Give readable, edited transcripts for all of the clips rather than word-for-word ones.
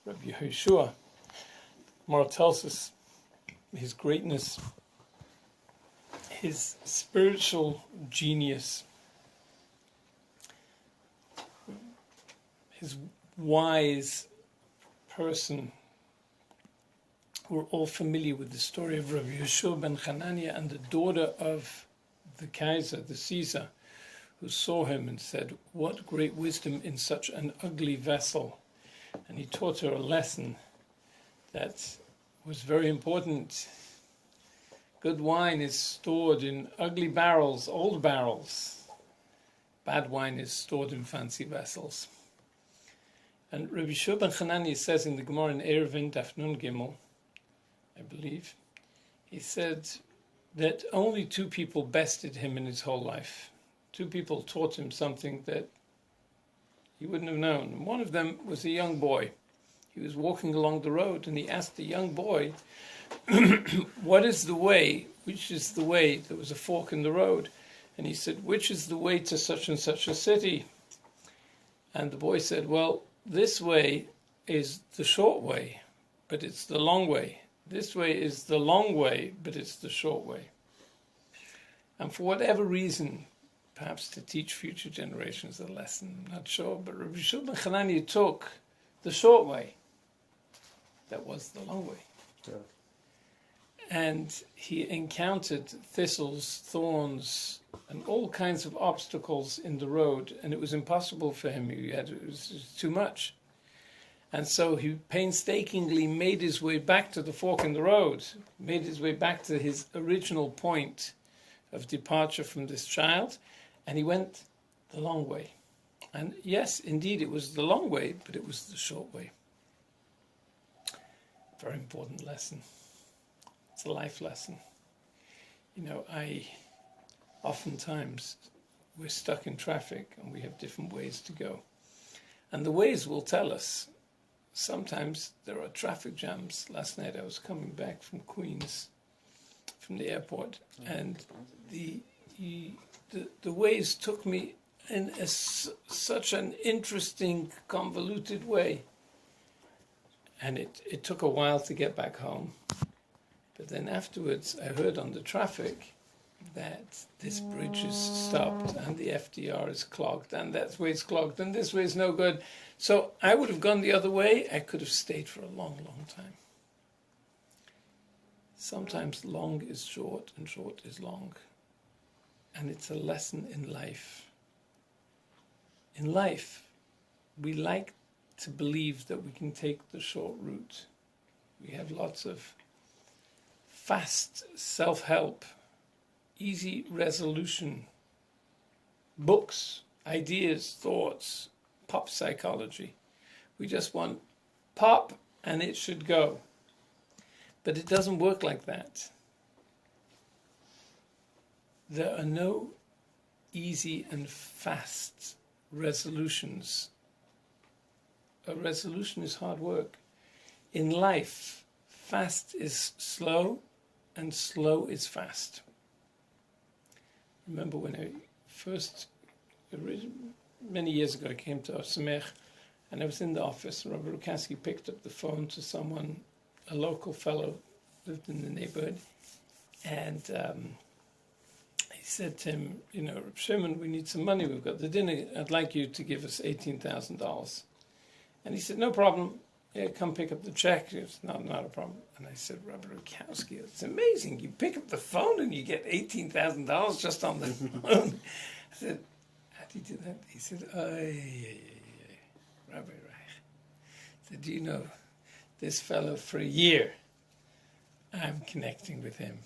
Rabbi Yeshua. Gemara tells us his greatness, his spiritual genius, his wise person. We're all familiar with the story of Rabbi Yeshua ben Hanania and the daughter of the Kaiser, the Caesar, who saw him and said, "What great wisdom in such an ugly vessel." And he taught her a lesson that was very important. Good wine is stored in ugly barrels, old barrels. Bad wine is stored in fancy vessels. And Rabbi Yeshua ben Hanania says in the Gemara in Eruvin, Daf Nun Gimel, I believe, he said that only two people bested him in his whole life. Two people taught him something that he wouldn't have known. And one of them was a young boy. He was walking along the road and he asked the young boy, what is the way? Which is the way? There was a fork in the road. And he said, which is the way to such and such a city? And the boy said, well, this way is the short way, but it's the long way. This way is the long way, but it's the short way. And for whatever reason, perhaps to teach future generations a lesson, I'm not sure, but Rabbi Yeshua ben Hanania took the short way. That was the long way. Yeah. And he encountered thistles, thorns, and all kinds of obstacles in the road, and it was impossible for him. It was too much. And so he painstakingly made his way back to the fork in the road, made his way back to his original point of departure from this child, and he went the long way. And yes, indeed, it was the long way, but it was the short way. Very important lesson. It's a life lesson. You know, oftentimes we're stuck in traffic and we have different ways to go. And the ways will tell us. Sometimes there are traffic jams. Last night I was coming back from Queens, from the airport, and the ways took me in such an interesting, convoluted way. And it took a while to get back home. But then afterwards, I heard on the traffic that this bridge is stopped and the FDR is clogged and that way is clogged and this way is no good. So I would have gone the other way. I could have stayed for a long, long time. Sometimes long is short and short is long. And it's a lesson in life. In life, we like to believe that we can take the short route. We have lots of fast self-help, easy resolution, books, ideas, thoughts, pop psychology. We just want pop and it should go. But it doesn't work like that. There are no easy and fast resolutions. A resolution is hard work. In life, fast is slow and slow is fast. Remember when I first, many years ago, I came to Osamech and I was in the office and Rabbi Rukaski picked up the phone to someone, a local fellow, lived in the neighborhood, and he said to him, you know, Reb Shimon, we need some money, we've got the dinner, I'd like you to give us $18,000. And he said, no problem. Yeah, come pick up the check. It's not a problem. And I said, Rabbi Rukowski, it's amazing. You pick up the phone and you get $18,000 just on the phone. I said, how do you do that? He said, Rabbi Reich. I said, do you know, this fellow for a year, I'm connecting with him.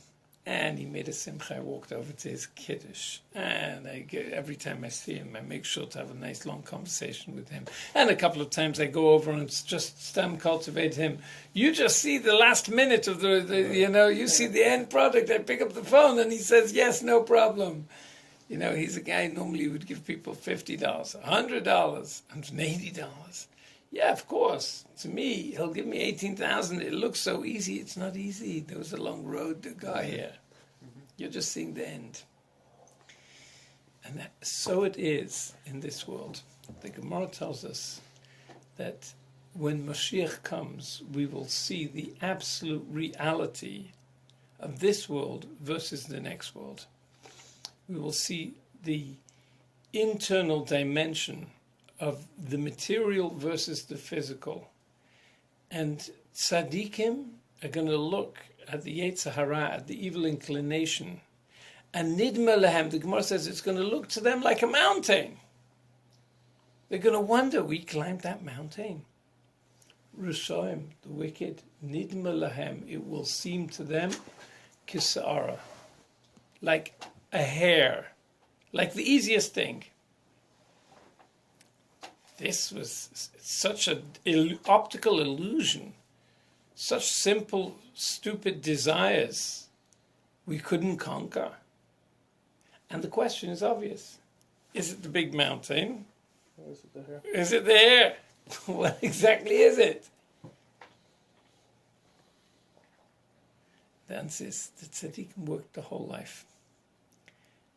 And he made a simcha. I walked over to his kiddush. And every time I see him, I make sure to have a nice long conversation with him. And a couple of times I go over and just stem cultivate him. You just see the last minute of you see the end product. I pick up the phone and he says, yes, no problem. You know, he's a guy normally would give people $50, $100, $180. Yeah, of course. To me, he'll give me $18,000. It looks so easy. It's not easy. There was a long road to go here. You're just seeing the end. And so it is in this world. The Gemara tells us that when Mashiach comes, we will see the absolute reality of this world versus the next world. We will see the internal dimension of the material versus the physical. And tzaddikim are going to look at the Yetzer Hara, at the evil inclination, and nidma lehem, the Gemara says, it's going to look to them like a mountain. They're going to wonder, we climbed that mountain. Rishoim, the wicked, nidma lahem, it will seem to them kisara, like a hair, like the easiest thing. This was such an optical illusion, such simple, stupid desires we couldn't conquer. And the question is obvious. Is it the big mountain? Or is it the hair? Is it the hair? What exactly is it? The answer is the tzaddikim worked the whole life.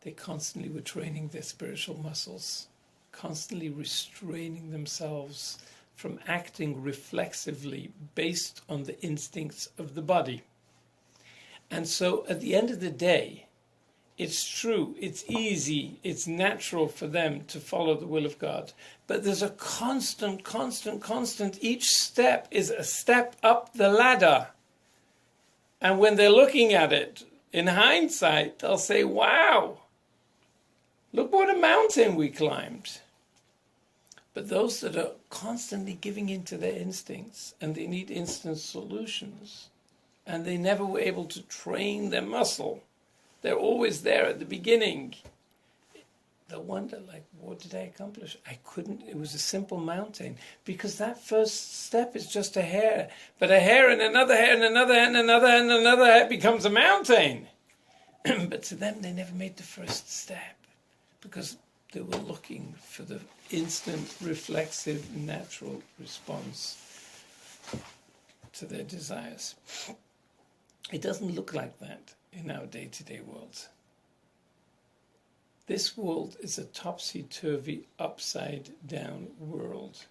They constantly were training their spiritual muscles, constantly restraining themselves from acting reflexively based on the instincts of the body. And so at the end of the day, it's true, it's easy, it's natural for them to follow the will of God. But there's a constant, each step is a step up the ladder. And when they're looking at it, in hindsight, they'll say, wow, look what a mountain we climbed. But those that are constantly giving in to their instincts, and they need instant solutions, and they never were able to train their muscle, they're always there at the beginning. They'll wonder, like, what did I accomplish? I couldn't, it was a simple mountain. Because that first step is just a hair. But a hair and another hair and another hair and another hair and another hair becomes a mountain. But to them, they never made the first step. Because they were looking for the instant, reflexive, natural response to their desires. It doesn't look like that in our day-to-day world. This world is a topsy-turvy, upside-down world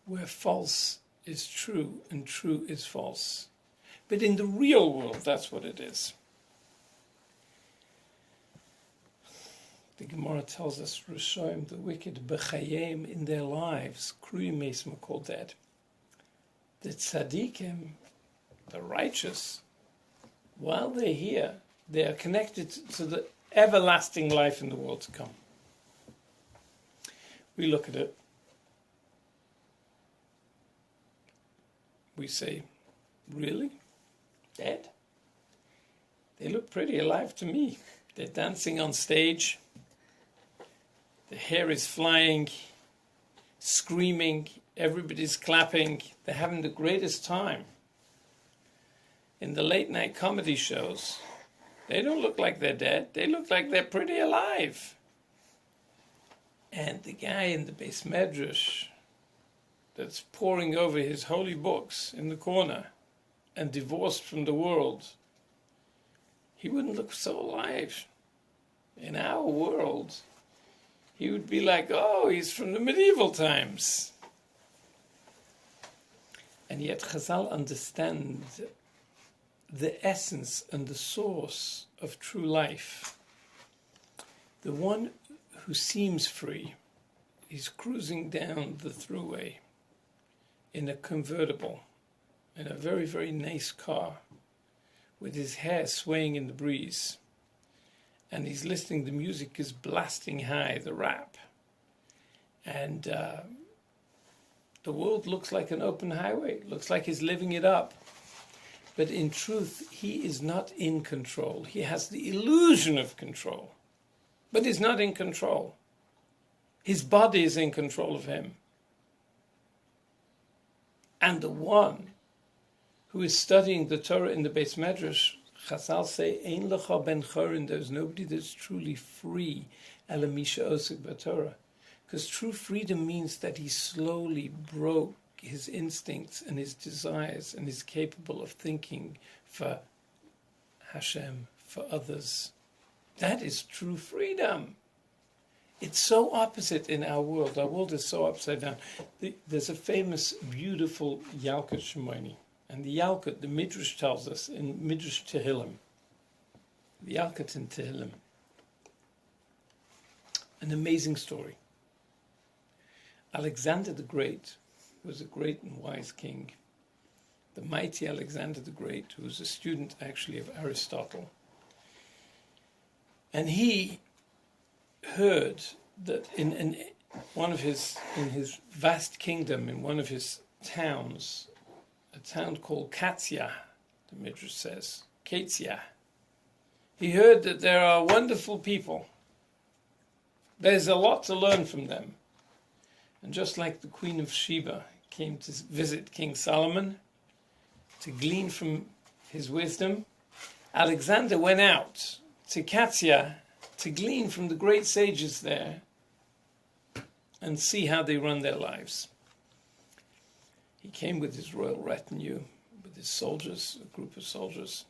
where false is true and true is false. But in the real world, that's what it is. The Gemara tells us, Rishoim, the wicked, b'chayim, in their lives, kruyim mesim, are called dead. The tzaddikim, the righteous, while they're here, they are connected to the everlasting life in the world to come. We look at it. We say, really? Dead? They look pretty alive to me. They're dancing on stage. The hair is flying, screaming, everybody's clapping. They're having the greatest time. In the late night comedy shows, they don't look like they're dead. They look like they're pretty alive. And the guy in the Beis Medrash that's poring over his holy books in the corner and divorced from the world, he wouldn't look so alive. In our world, he would be like, oh, he's from the medieval times. And yet Chazal understand the essence and the source of true life. The one who seems free is cruising down the thruway in a convertible, in a very, very nice car, with his hair swaying in the breeze. And he's listening, the music is blasting high, the rap. And the world looks like an open highway, looks like he's living it up. But in truth, he is not in control. He has the illusion of control, but he's not in control. His body is in control of him. And the one who is studying the Torah in the Beis Medrash, Chazal say, Ein lecha ben chorin, there's nobody that's truly free, ela misha osek b'Torah. Because true freedom means that he slowly broke his instincts and his desires and is capable of thinking for Hashem, for others. That is true freedom. It's so opposite in our world. Our world is so upside down. There's a famous, beautiful Yalkut Shimoni. And the Yalkut, the Midrash tells us, in Midrash Tehillim, the Yalkut in Tehillim, an amazing story. Alexander the Great was a great and wise king. The mighty Alexander the Great, who was a student actually of Aristotle. And he heard that in his vast kingdom, in one of his towns, a town called Katsia, the Midrash says, Katsia, he heard that there are wonderful people. There's a lot to learn from them. And just like the Queen of Sheba came to visit King Solomon to glean from his wisdom, Alexander went out to Katsia to glean from the great sages there and see how they run their lives. He came with his royal retinue, with his soldiers, a group of soldiers.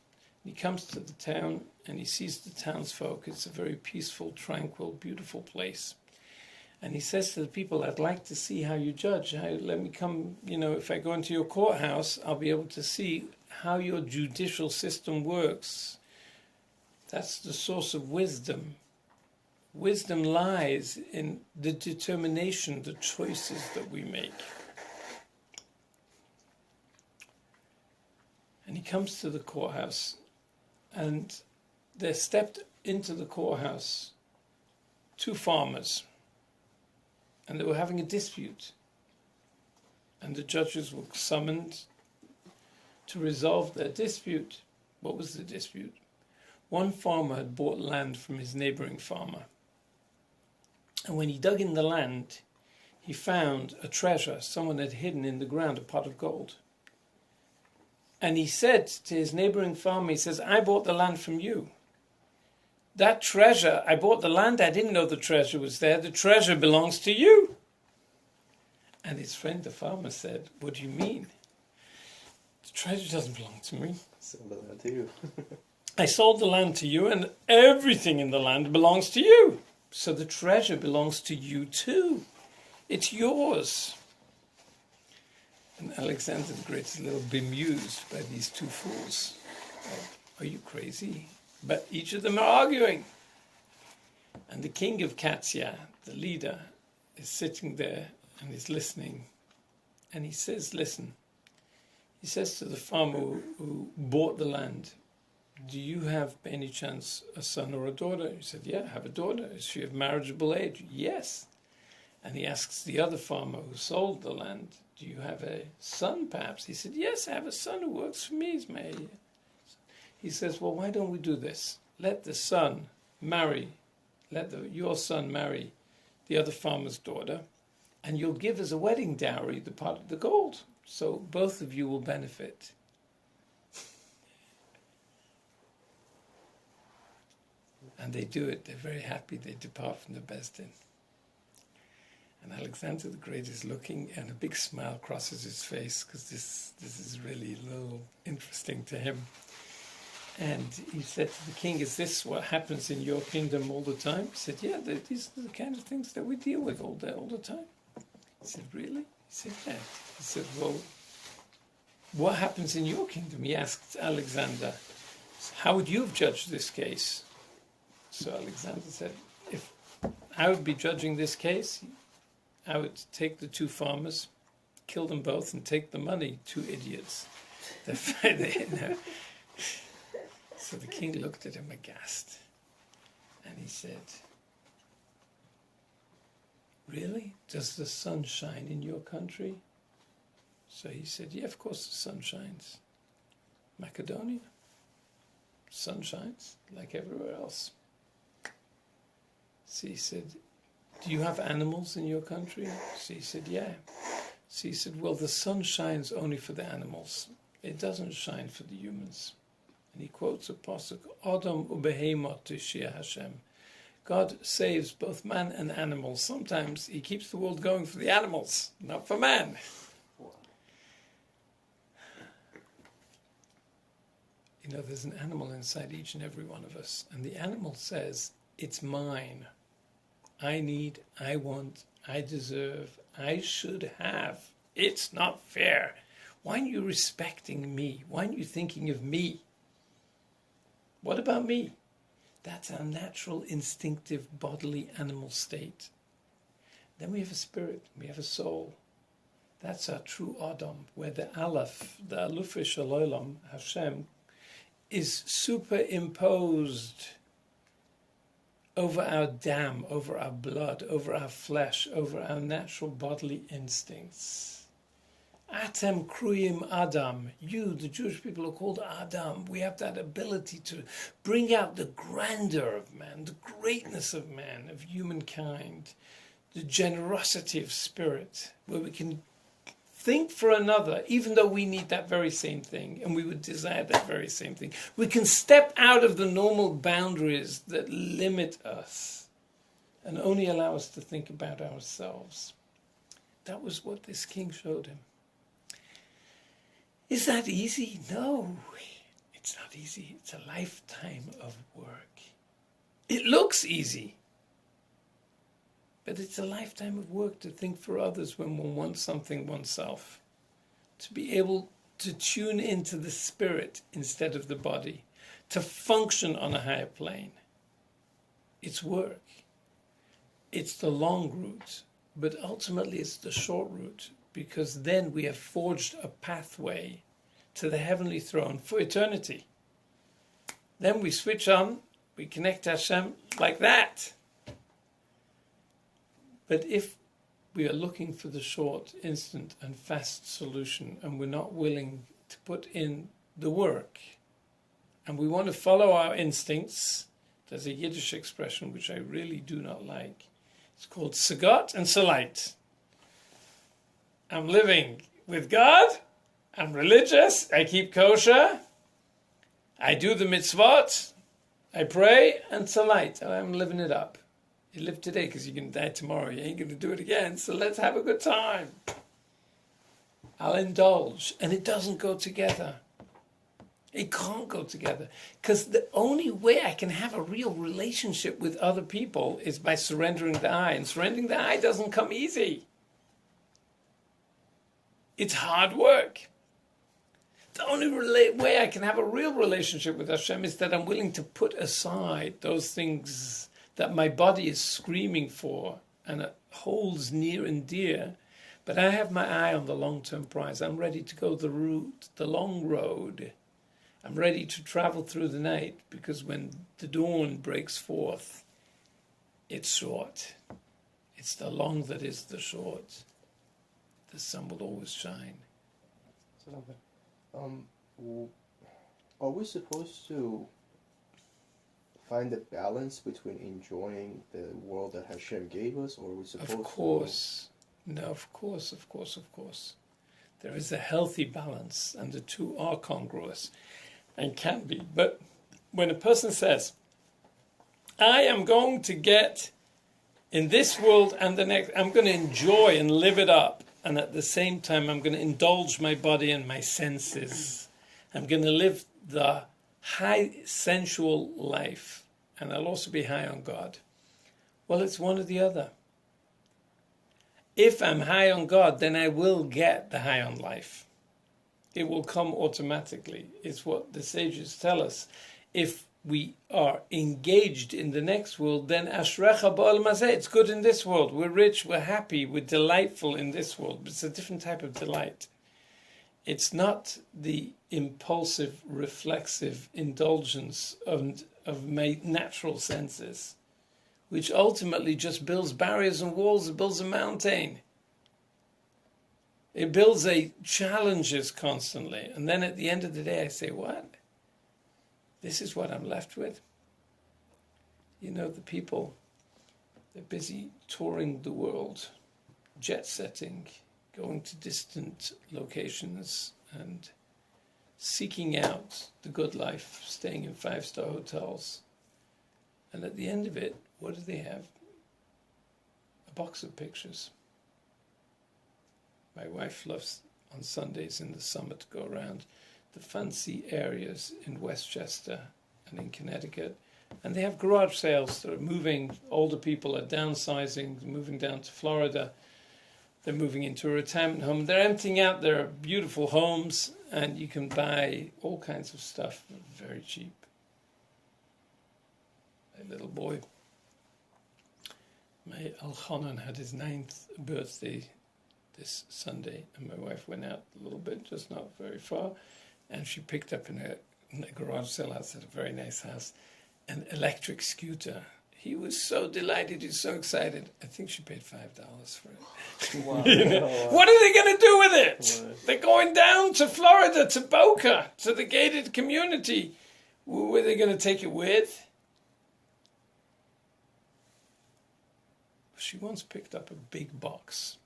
He comes to the town and he sees the townsfolk. It's a very peaceful, tranquil, beautiful place. And he says to the people, I'd like to see how you judge. Let me come, if I go into your courthouse, I'll be able to see how your judicial system works. That's the source of wisdom. Wisdom lies in the determination, the choices that we make. And he comes to the courthouse, and there stepped into the courthouse two farmers, and they were having a dispute. And the judges were summoned to resolve their dispute. What was the dispute? One farmer had bought land from his neighboring farmer. And when he dug in the land, he found a treasure. Someone had hidden in the ground a pot of gold. And he said to his neighboring farmer, he says, I bought the land from you. That treasure, I bought the land, I didn't know the treasure was there. The treasure belongs to you. And his friend, the farmer, said, what do you mean? The treasure doesn't belong to me. Sold the land to you. I sold the land to you, and everything in the land belongs to you. So the treasure belongs to you too. It's yours. And Alexander the Great is a little bemused by these two fools. Are you crazy? But each of them are arguing. And the king of Katsia, the leader, is sitting there and is listening. And he says, listen. He says to the farmer who bought the land, do you have, by any chance, a son or a daughter? He said, yeah, I have a daughter. Is she of marriageable age? Yes. And he asks the other farmer who sold the land, do you have a son, perhaps? He said, yes, I have a son who works for me. He says, well, why don't we do this? Let the son marry, your son marry the other farmer's daughter, and you'll give as a wedding dowry the part of the gold. So both of you will benefit. And they do it. They're very happy. They depart from the Beis Din. And Alexander the Great is looking, and a big smile crosses his face, because this is really a little interesting to him. And he said to the king, is this what happens in your kingdom all the time? He said, yeah, these are the kind of things that we deal with all the time. He said, really? He said, yeah. He said, well, what happens in your kingdom? He asked Alexander, how would you have judged this case? So Alexander said, if I would be judging this case, I would take the two farmers, kill them both, and take the money. Two idiots. So the king looked at him aghast, and he said, really? Does the sun shine in your country? So he said, yeah, of course the sun shines. Macedonia, sun shines like everywhere else. So he said, do you have animals in your country? So he said, yeah. So he said, well, the sun shines only for the animals. It doesn't shine for the humans. And he quotes a pasuk, Adam ubehemot tishia Hashem. God saves both man and animals. Sometimes he keeps the world going for the animals, not for man. There's an animal inside each and every one of us. And the animal says, it's mine. I need, I want, I deserve, I should have. It's not fair. Why aren't you respecting me? Why aren't you thinking of me? What about me? That's our natural, instinctive, bodily, animal state. Then we have a spirit, we have a soul. That's our true Adam, where the Aleph, the Alufe Shalolam, Hashem, is superimposed over our dam, over our blood, over our flesh, over our natural bodily instincts. Atem kruyim Adam. You, the Jewish people, are called Adam. We have that ability to bring out the grandeur of man, the greatness of man, of humankind, the generosity of spirit, where we can think for another, even though we need that very same thing, and we would desire that very same thing. We can step out of the normal boundaries that limit us and only allow us to think about ourselves. That was what this king showed him. Is that easy? No, it's not easy. It's a lifetime of work. It looks easy, but it's a lifetime of work to think for others when one wants something oneself. To be able to tune into the spirit instead of the body, to function on a higher plane. It's work. It's the long route, but ultimately it's the short route, because then we have forged a pathway to the heavenly throne for eternity. Then we switch on, we connect to Hashem like that. But if we are looking for the short, instant and fast solution, and we're not willing to put in the work, and we want to follow our instincts, there's a Yiddish expression which I really do not like. It's called Sagat and Salite. I'm living with God, I'm religious, I keep kosher, I do the mitzvot, I pray, and Salite, I'm living it up. You live today because you're going to die tomorrow. You ain't going to do it again, so let's have a good time. I'll indulge. And it doesn't go together. It can't go together. Because the only way I can have a real relationship with other people is by surrendering the I. And surrendering the I doesn't come easy. It's hard work. The only way I can have a real relationship with Hashem is that I'm willing to put aside those things that my body is screaming for and it holds near and dear, but I have my eye on the long-term prize. I'm ready to go the route, the long road. I'm ready to travel through the night, because when the dawn breaks forth, it's short. It's the long that is the short. The sun will always shine. Are we supposed to find a balance between enjoying the world that Hashem gave us, or are we supposed to? Of course. No, of course. There is a healthy balance, and the two are congruous and can be. But when a person says, I am going to get in this world and the next, I'm going to enjoy and live it up, and at the same time I'm going to indulge my body and my senses. I'm going to live the high sensual life, and I'll also be high on God. Well, it's one or the other. If I'm high on God, then I will get the high on life. It will come automatically. It's what the sages tell us. If we are engaged in the next world, then ashrecha ba'al mazeh, it's good in this world. We're rich, we're happy, we're delightful in this world. But it's a different type of delight. It's not the impulsive, reflexive indulgence of my natural senses, which ultimately just builds barriers and walls. It builds a mountain. It builds challenges constantly. And then at the end of the day, I say, what? This is what I'm left with? You know, the people, they're busy touring the world, jet-setting, going to distant locations and seeking out the good life, staying in 5-star hotels. And at the end of it, what do they have? A box of pictures. My wife loves on Sundays in the summer to go around the fancy areas in Westchester and in Connecticut And they have garage sales. They're moving, older people are downsizing, moving down to Florida. They're moving into a retirement home. They're emptying out their beautiful homes, and you can buy all kinds of stuff very cheap. A little boy, my Elchanan, had his 9th birthday this Sunday, and my wife went out a little bit, just not very far, and she picked up in a garage sale outside a very nice house an electric scooter. He was so delighted, he's so excited. I think she paid $5 for it. Wow. What are they going to do with it? Right. They're going down to Florida, to Boca, to the gated community. Where are they going to take it with? She once picked up a big box.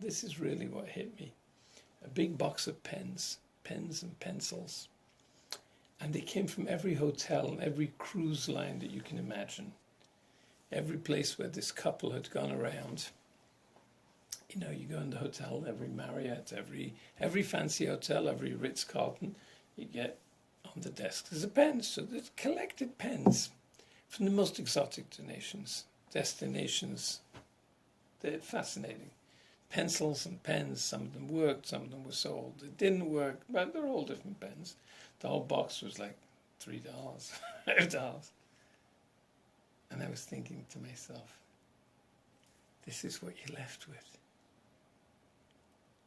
This is really what hit me. A big box of pens and pencils. And they came from every hotel and every cruise line that you can imagine. Every place where this couple had gone around. You know, you go in the hotel, every Marriott, every fancy hotel, every Ritz-Carlton, you get on the desk, there's a pen. So there's collected pens from the most exotic destinations. They're fascinating. Pencils and pens, some of them worked, some of them were sold. It didn't work, but they're all different pens. The whole box was like $3, $5. And I was thinking to myself, this is what you're left with.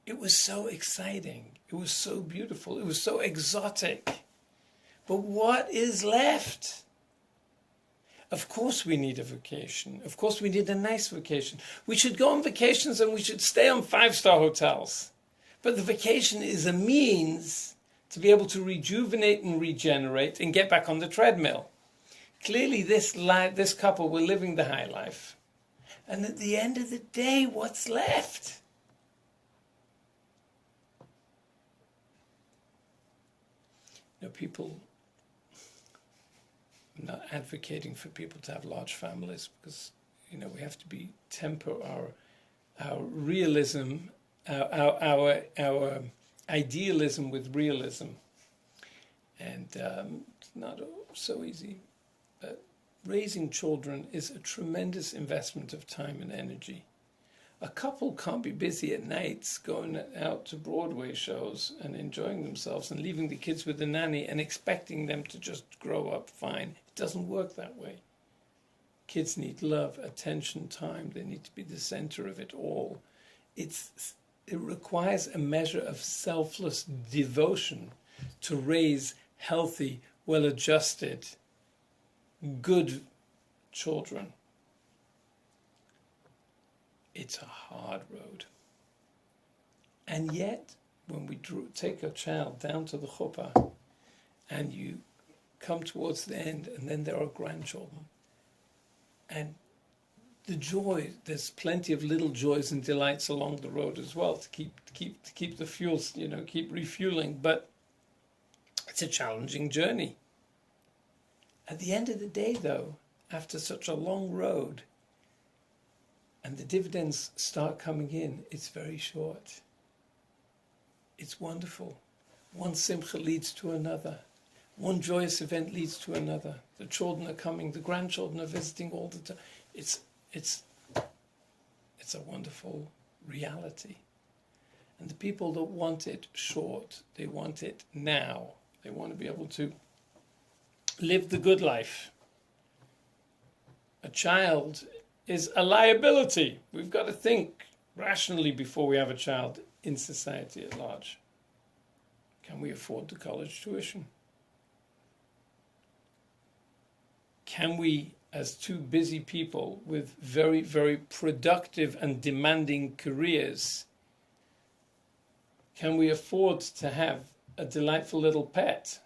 It was so exciting. It was so beautiful. It was so exotic. But what is left? Of course we need a vacation. Of course we need a nice vacation. We should go on vacations and we should stay on 5-star hotels. But the vacation is a means to be able to rejuvenate and regenerate and get back on the treadmill. Clearly this couple were living the high life. And at the end of the day, what's left? You know, people, I'm not advocating for people to have large families because, you know, we have to temper our realism, our idealism with realism. And it's not so easy. Raising children is a tremendous investment of time and energy. A couple can't be busy at nights going out to Broadway shows and enjoying themselves and leaving the kids with the nanny and expecting them to just grow up fine. It doesn't work that way. Kids need love, attention, time. They need to be the center of it all. It requires a measure of selfless devotion to raise healthy, well-adjusted, good children. It's a hard road. And yet, when we take a child down to the chuppah and you come towards the end and then there are grandchildren and the joy, there's plenty of little joys and delights along the road as well to keep the fuels, keep refueling, but it's a challenging journey. At the end of the day, though, after such a long road, and the dividends start coming in, it's very short. It's wonderful. One simcha leads to another. One joyous event leads to another. The children are coming, the grandchildren are visiting all the time. It's a wonderful reality. And the people that want it short, they want it now. They want to be able to live the good life. A child is a liability. We've got to think rationally before we have a child in society at large. Can we afford the college tuition? Can we, as two busy people with very, very productive and demanding careers, can we afford to have a delightful little pet?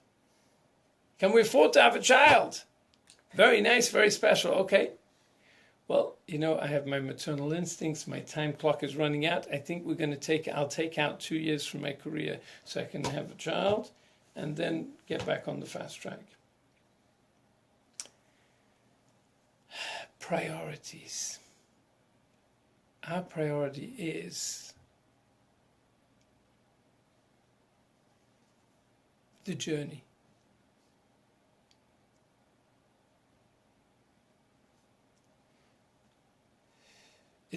Can we afford to have a child? Very nice, very special. Okay. Well, I have my maternal instincts. My time clock is running out. I think I'll take out 2 years from my career so I can have a child and then get back on the fast track. Priorities. Our priority is the journey.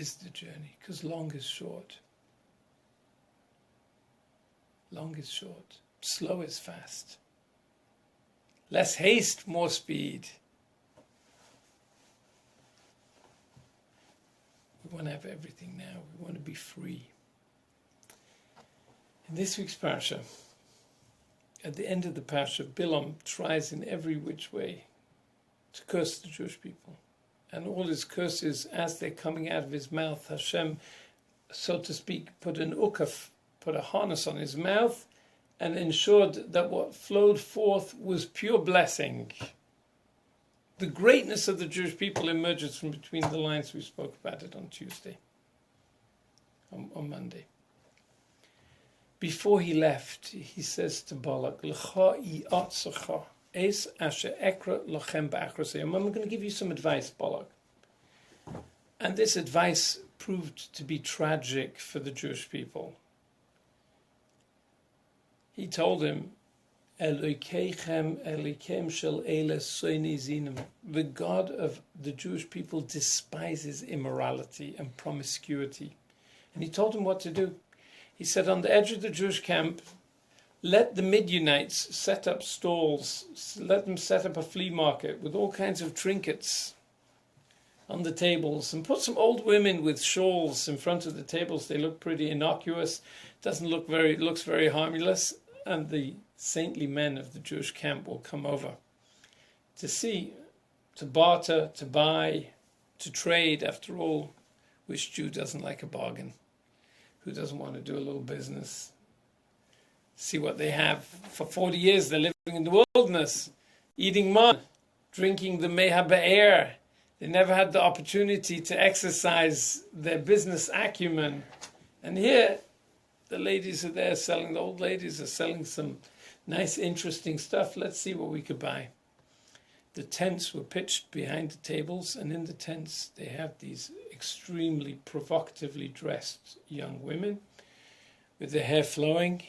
is the journey, because long is short. Long is short. Slow is fast. Less haste, more speed. We want to have everything now. We want to be free. In this week's parsha, at the end of the parsha, Bilam tries in every which way to curse the Jewish people. And all his curses, as they're coming out of his mouth, Hashem, so to speak, put an ukaf, put a harness on his mouth, and ensured that what flowed forth was pure blessing. The greatness of the Jewish people emerges from between the lines. We spoke about it on Tuesday, on Monday. Before he left, he says to Balak, L'cha i'atzacha, es asher ekra lachem ba'achrosayim. I'm going to give you some advice, Balak. And this advice proved to be tragic for the Jewish people. He told him, Elokeichem Elokeim shel ele soini zinim. The God of the Jewish people despises immorality and promiscuity. And he told him what to do. He said, on the edge of the Jewish camp, let the Midianites set up stalls, let them set up a flea market with all kinds of trinkets on the tables, and put some old women with shawls in front of the tables. They look pretty innocuous, looks very harmless, and the saintly men of the Jewish camp will come over to see, to barter, to buy, to trade. After all, which Jew doesn't like a bargain? Who doesn't want to do a little business? See what they have. For 40 years they're living in the wilderness, eating man, drinking the meha be'er. They never had the opportunity to exercise their business acumen. And here, the ladies are there selling, the old ladies are selling some nice, interesting stuff. Let's see what we could buy. The tents were pitched behind the tables, and in the tents they have these extremely provocatively dressed young women with their hair flowing,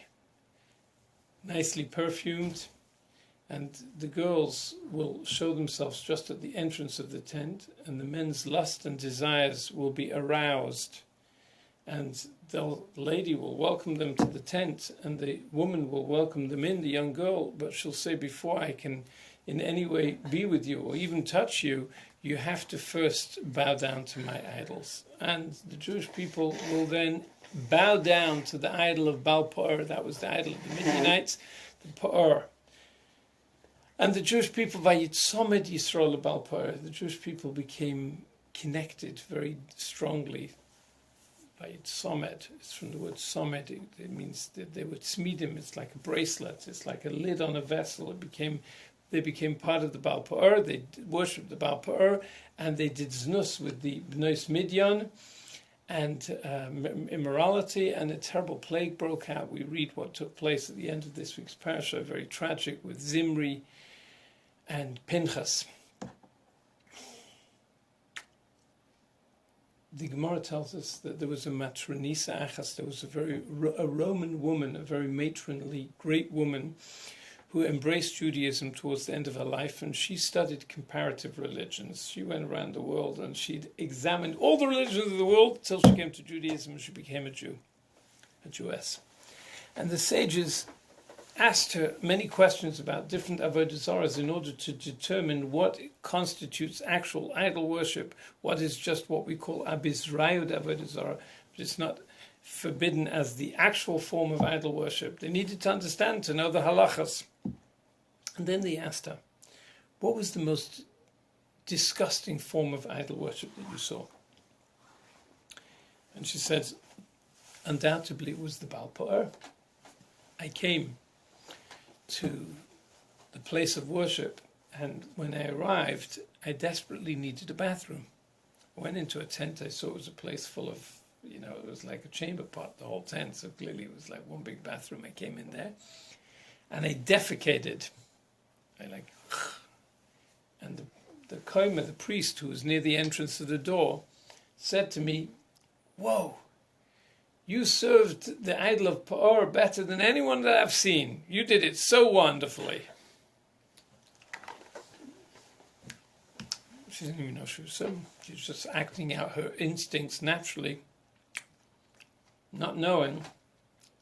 nicely perfumed, and the girls will show themselves just at the entrance of the tent, and the men's lust and desires will be aroused, and the lady will welcome them to the tent, and the woman will welcome them in, the young girl, but she'll say, before I can in any way be with you or even touch you, you have to first bow down to my idols. And the Jewish people will then bow down to the idol of Baal Peor. That was the idol of the Midianites, the Peor. And the Jewish people, Vayitzomed Yisrael Baal Peor, the Jewish people became connected very strongly. Vayitzomed, it's from the word somed, it means that they would tzmidim, it's like a bracelet, it's like a lid on a vessel. They became part of the Baal Peor, they worshipped the Baal Peor, and they did znus with the Bnei Midian, and immorality, and a terrible plague broke out. We read what took place at the end of this week's parasha, very tragic, with Zimri and Pinchas. The Gemara tells us that there was a matronisa achas, there was a Roman woman, a very matronly, great woman, who embraced Judaism towards the end of her life, and she studied comparative religions. She went around the world and she'd examined all the religions of the world till she came to Judaism and she became a Jew, a Jewess. And the sages asked her many questions about different avodah zaras in order to determine what constitutes actual idol worship, what is just what we call abizrayud avodah zara, but it's not forbidden as the actual form of idol worship. They needed to understand, to know the halachas. And then they asked her, what was the most disgusting form of idol worship that you saw? And she said, undoubtedly it was the Baal Peor. I came to the place of worship, and when I arrived, I desperately needed a bathroom. I went into a tent, I saw it was a place full of, it was like a chamber pot, the whole tent, so clearly it was like one big bathroom. I came in there, and I defecated. And the komer, the priest who was near the entrance of the door, said to me, whoa, you served the idol of Peor better than anyone that I've seen. You did it so wonderfully. She didn't even know she was 7. She was just acting out her instincts naturally, not knowing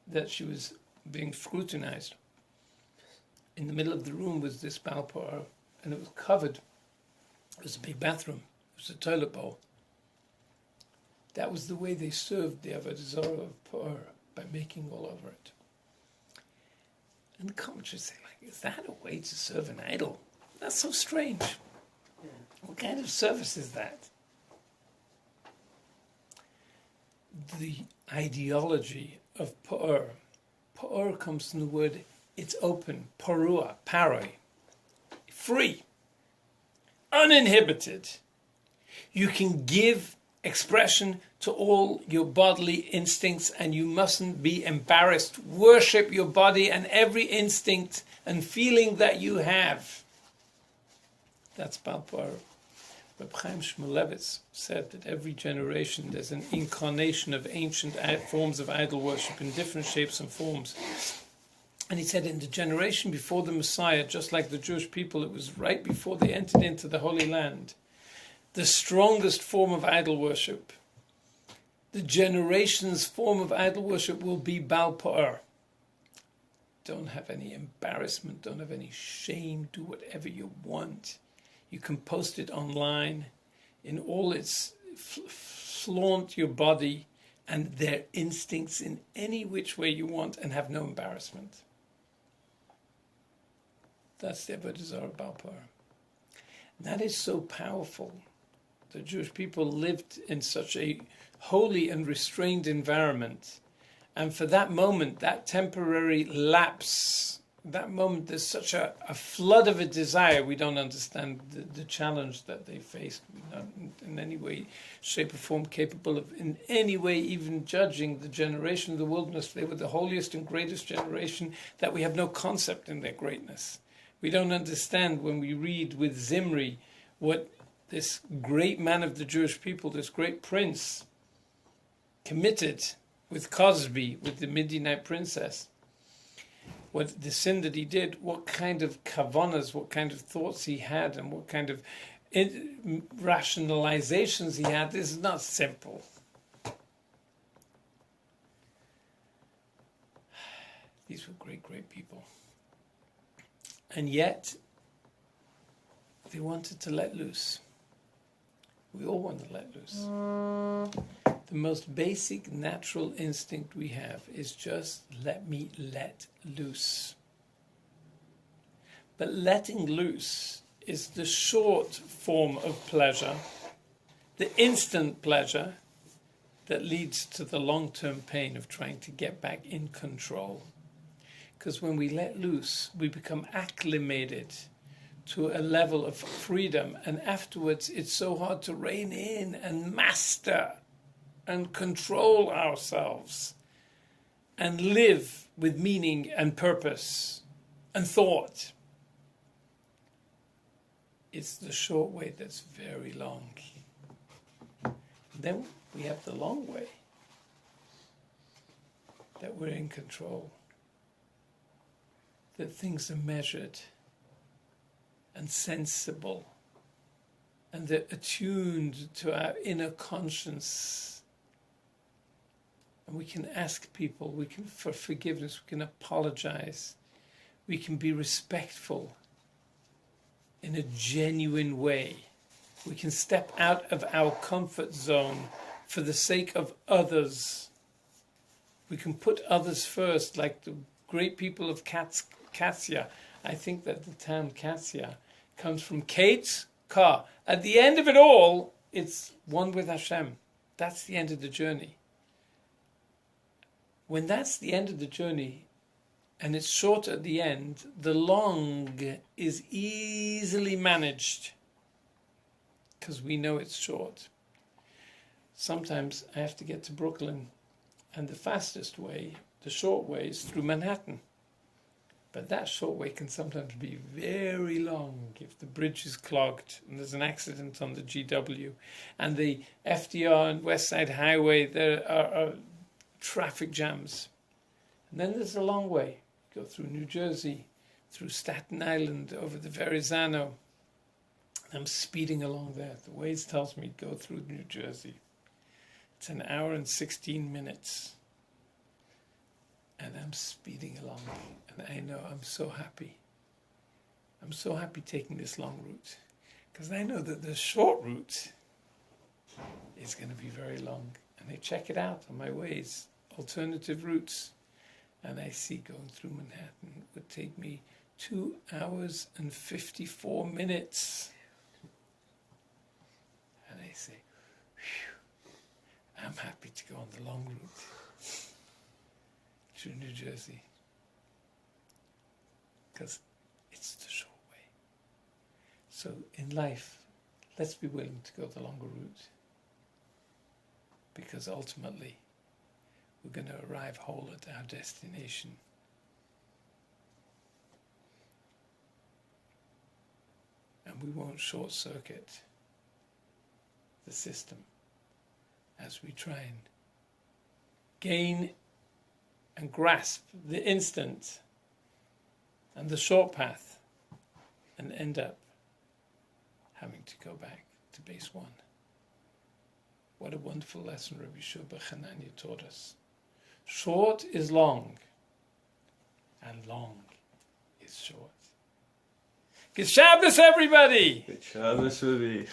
that she was being scrutinized. In the middle of the room was this balpour, and it was covered. It was a big bathroom. It was a toilet bowl. That was the way they served the Avodah Zarah of Pur, by making all over it. And the commentators say, like, is that a way to serve an idol? That's so strange. What kind of service is that? The ideology of Pur. Pur comes from the word, it's open, parua, paroi, free, uninhibited. You can give expression to all your bodily instincts and you mustn't be embarrassed. Worship your body and every instinct and feeling that you have. That's Balpur. Reb Chaim Shmulevitz said that every generation there's an incarnation of ancient forms of idol worship in different shapes and forms. And he said in the generation before the Messiah, just like the Jewish people, it was right before they entered into the Holy Land, the strongest form of idol worship. The generation's form of idol worship will be Baal Pa'ar. Don't have any embarrassment, don't have any shame, do whatever you want. You can post it online in all its flaunt your body and their instincts in any which way you want and have no embarrassment. That's the Avodah Zarah Baal Pa'ar. That is so powerful. The Jewish people lived in such a holy and restrained environment. And for that moment, that temporary lapse, that moment, there's such a flood of a desire. We don't understand the challenge that they faced. We're not in any way, shape or form capable of in any way even judging the generation of the wilderness. They were the holiest and greatest generation that we have no concept in their greatness. We don't understand when we read with Zimri what this great man of the Jewish people, this great prince, committed with Cosby, with the Midianite princess. What the sin that he did, what kind of kavanas, what kind of thoughts he had, and what kind of rationalizations he had. This is not simple. These were great, great people. And yet, they wanted to let loose. We all want to let loose. The most basic natural instinct we have is just let me let loose. But letting loose is the short form of pleasure, the instant pleasure that leads to the long-term pain of trying to get back in control. Because when we let loose, we become acclimated to a level of freedom, and afterwards it's so hard to rein in and master and control ourselves and live with meaning and purpose and thought. It's the short way that's very long. Then we have the long way, that we're in control, that things are measured and sensible, and they're attuned to our inner conscience. And we can ask people, we can for forgiveness, we can apologize, we can be respectful in a genuine way. We can step out of our comfort zone for the sake of others. We can put others first, like the great people of Kassia. I think that the town Kassia comes from Kate's car. At the end of it all, it's one with Hashem. That's the end of the journey. When that's the end of the journey, and it's short at the end, the long is easily managed because we know it's short. Sometimes I have to get to Brooklyn, and the fastest way, the short way, is through Manhattan. But that short way can sometimes be very long if the bridge is clogged and there's an accident on the GW. And the FDR and West Side Highway, there are traffic jams. And then there's a long way. You go through New Jersey, through Staten Island, over the Verrazano. I'm speeding along there. The Waze tells me go through New Jersey. It's an hour and 16 minutes. And I'm speeding along. And I know I'm so happy. I'm so happy taking this long route. Because I know that the short route is going to be very long. And I check it out on my Waze, alternative routes. And I see going through Manhattan would take me 2 hours and 54 minutes. And I say, I'm happy to go on the long route through New Jersey. Because it's the short way. So in life, let's be willing to go the longer route. Because ultimately, we're going to arrive whole at our destination. And we won't short circuit the system as we try and gain and grasp the instant and the short path and end up having to go back to base one. What a wonderful lesson Rabbi Yeshua ben Hanania taught us. Short is long, and long is short. Good Shabbos, everybody! Good Shabbos, Rabbi.